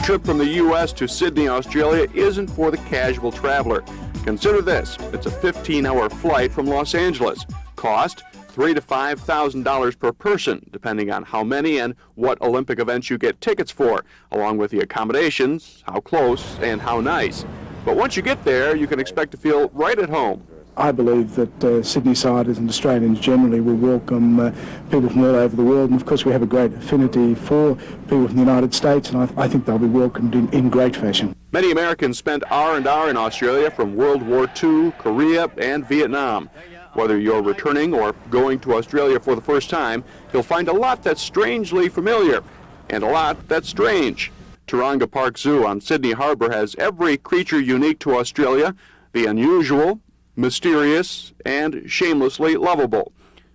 trip from the U.S. to Sydney, Australia isn't for the casual traveler. Consider this. It's a 15-hour flight from Los Angeles. Cost $3,000 to $5,000 per person, depending on how many and what Olympic events you get tickets for, along with the accommodations, how close, and how nice. But once you get there, you can expect to feel right at home. I believe that Sydney-siders and Australians generally will welcome people from all over the world, and of course we have a great affinity for people from the United States, and I think they'll be welcomed in great fashion. Many Americans spent R&R in Australia from World War II, Korea, and Vietnam. Whether you're returning or going to Australia for the first time, you'll find a lot that's strangely familiar, and a lot that's strange. Taronga Park Zoo on Sydney Harbour has every creature unique to Australia, the unusual, mysterious, and shamelessly lovable.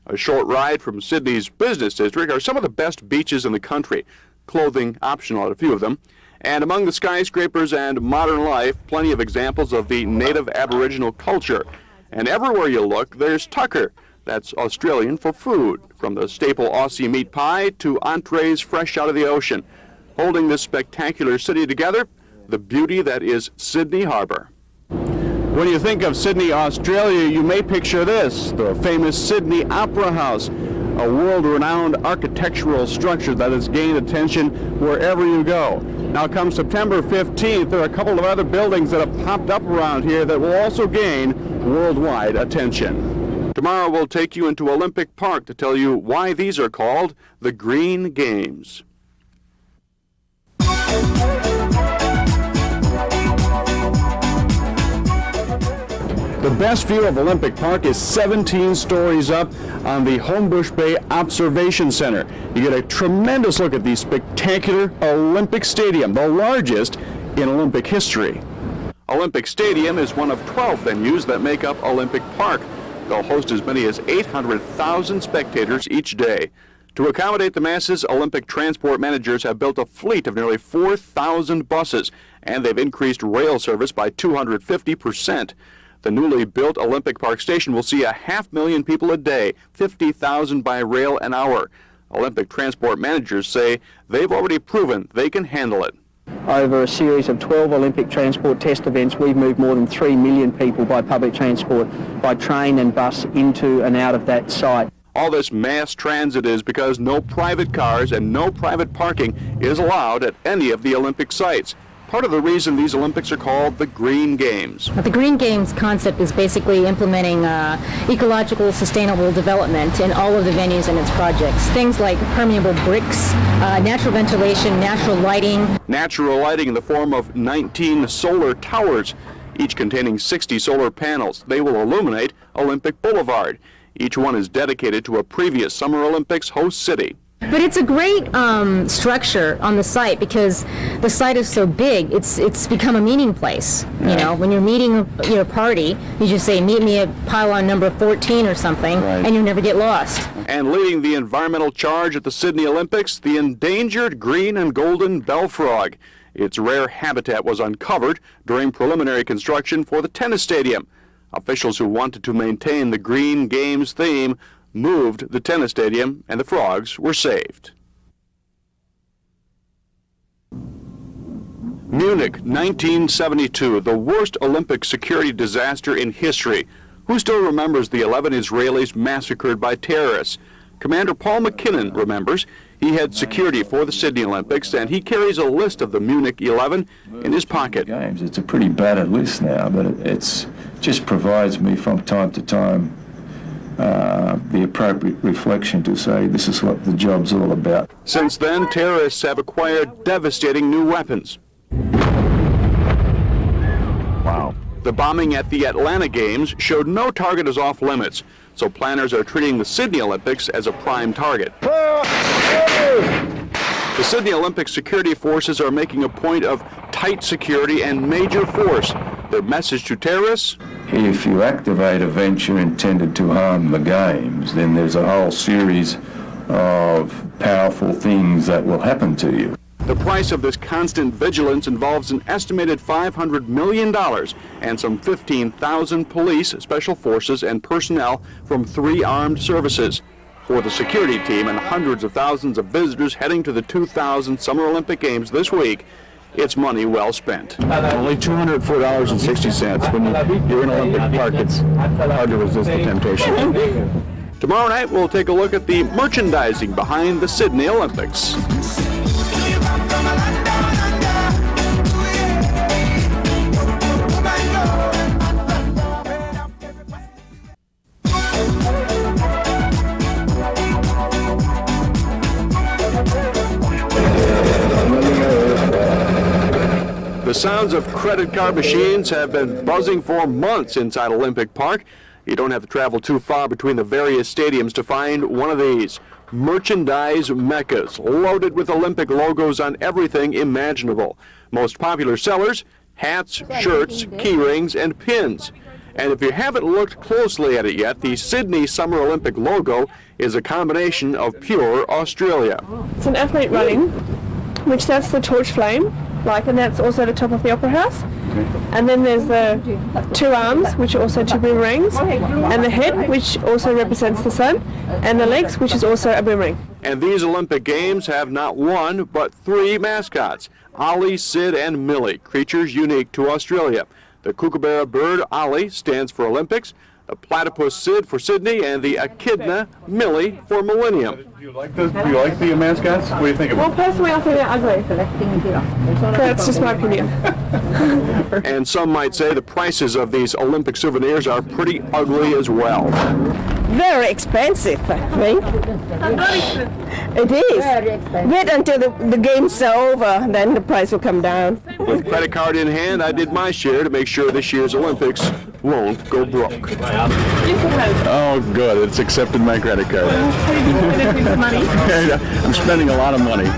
A short ride from Sydney's business district are some of the best beaches in the country, clothing optional at a few of them. And among the skyscrapers and modern life, plenty of examples of the native Aboriginal culture. And everywhere you look, there's tucker. That's Australian for food, from the staple Aussie meat pie to entrees fresh out of the ocean. Holding this spectacular city together, the beauty that is Sydney Harbour. When you think of Sydney, Australia, you may picture this, the famous Sydney Opera House, a world-renowned architectural structure that has gained attention wherever you go. Now, come September 15th, there are a couple of other buildings that have popped up around here that will also gain worldwide attention. Tomorrow we'll take you into Olympic Park to tell you why these are called the Green Games. The best view of Olympic Park is 17 stories up on the Homebush Bay Observation Center. You get a tremendous look at the spectacular Olympic Stadium, the largest in Olympic history. Olympic Stadium is one of 12 venues that make up Olympic Park. They'll host as many as 800,000 spectators each day. To accommodate the masses, Olympic transport managers have built a fleet of nearly 4,000 buses, and they've increased rail service by 250%. The newly built Olympic Park Station will see 500,000 people a day, 50,000 by rail an hour. Olympic transport managers say they've already proven they can handle it. Over a series of 12 Olympic transport test events, we've moved more than 3 million people by public transport, by train and bus, into and out of that site. All this mass transit is because no private cars and no private parking is allowed at any of the Olympic sites. Part of the reason these Olympics are called the Green Games. The Green Games concept is basically implementing ecological, sustainable development in all of the venues and its projects. Things like permeable bricks, natural ventilation, natural lighting. Natural lighting in the form of 19 solar towers, each containing 60 solar panels. They will illuminate Olympic Boulevard. Each one is dedicated to a previous Summer Olympics host city. But it's a great structure on the site because the site is so big. It's become a meeting place. You know, when you're meeting a party, you just say, meet me at pylon number 14 or something, and you never get lost. And leading the environmental charge at the Sydney Olympics, the endangered green and golden bell frog. Its rare habitat was uncovered during preliminary construction for the tennis stadium. Officials who wanted to maintain the Green Games theme moved the tennis stadium, and the frogs were saved. Munich, 1972, the worst Olympic security disaster in history. Who still remembers the 11 Israelis massacred by terrorists? Commander Paul McKinnon remembers. He had security for the Sydney Olympics, and he carries a list of the Munich 11 in his pocket. It's a pretty battered list now, but it just provides me from time to time the appropriate reflection to say this is what the job's all about. Since then, terrorists have acquired devastating new weapons. Wow. The bombing at the Atlanta Games showed no target is off limits, so planners are treating the Sydney Olympics as a prime target. The Sydney Olympic security forces are making a point of tight security and major force. Their message to terrorists: if you activate a venture intended to harm the Games, then there's a whole series of powerful things that will happen to you. The price of this constant vigilance involves an estimated $500 million and some 15,000 police, special forces, and personnel from 3 armed services. For the security team and hundreds of thousands of visitors heading to the 2000 Summer Olympic Games this week, it's money well spent. Only $204.60. When you're in Olympic Park, it's hard to resist the temptation. Tomorrow night, we'll take a look at the merchandising behind the Sydney Olympics. The sounds of credit card machines have been buzzing for months inside Olympic Park. You don't have to travel too far between the various stadiums to find one of these merchandise meccas, loaded with Olympic logos on everything imaginable. Most popular sellers, hats, shirts, key rings, and pins. And if you haven't looked closely at it yet, the Sydney Summer Olympic logo is a combination of pure Australia. It's an athlete running, which that's the torch flame, and that's also the top of the Opera House. And then there's the two arms, which are also two boomerangs, and the head, which also represents the sun, and the legs, which is also a boomerang. And these Olympic Games have not one, but three mascots, Ollie, Sid, and Millie, creatures unique to Australia. The kookaburra bird, Ollie, stands for Olympics, the platypus Sid for Sydney, and the echidna, Millie, for Millennium. Do you like the mascots? What do you think of them? Well, personally, I think they're ugly. That's just my opinion. And some might say the prices of these Olympic souvenirs are pretty ugly as well. Very expensive, I think. It is. Very expensive. Wait until the games are over, then the price will come down. With credit card in hand, I did my share to make sure this year's Olympics won't go broke. Oh, good. It's accepted my credit card. Money. I'm spending a lot of money.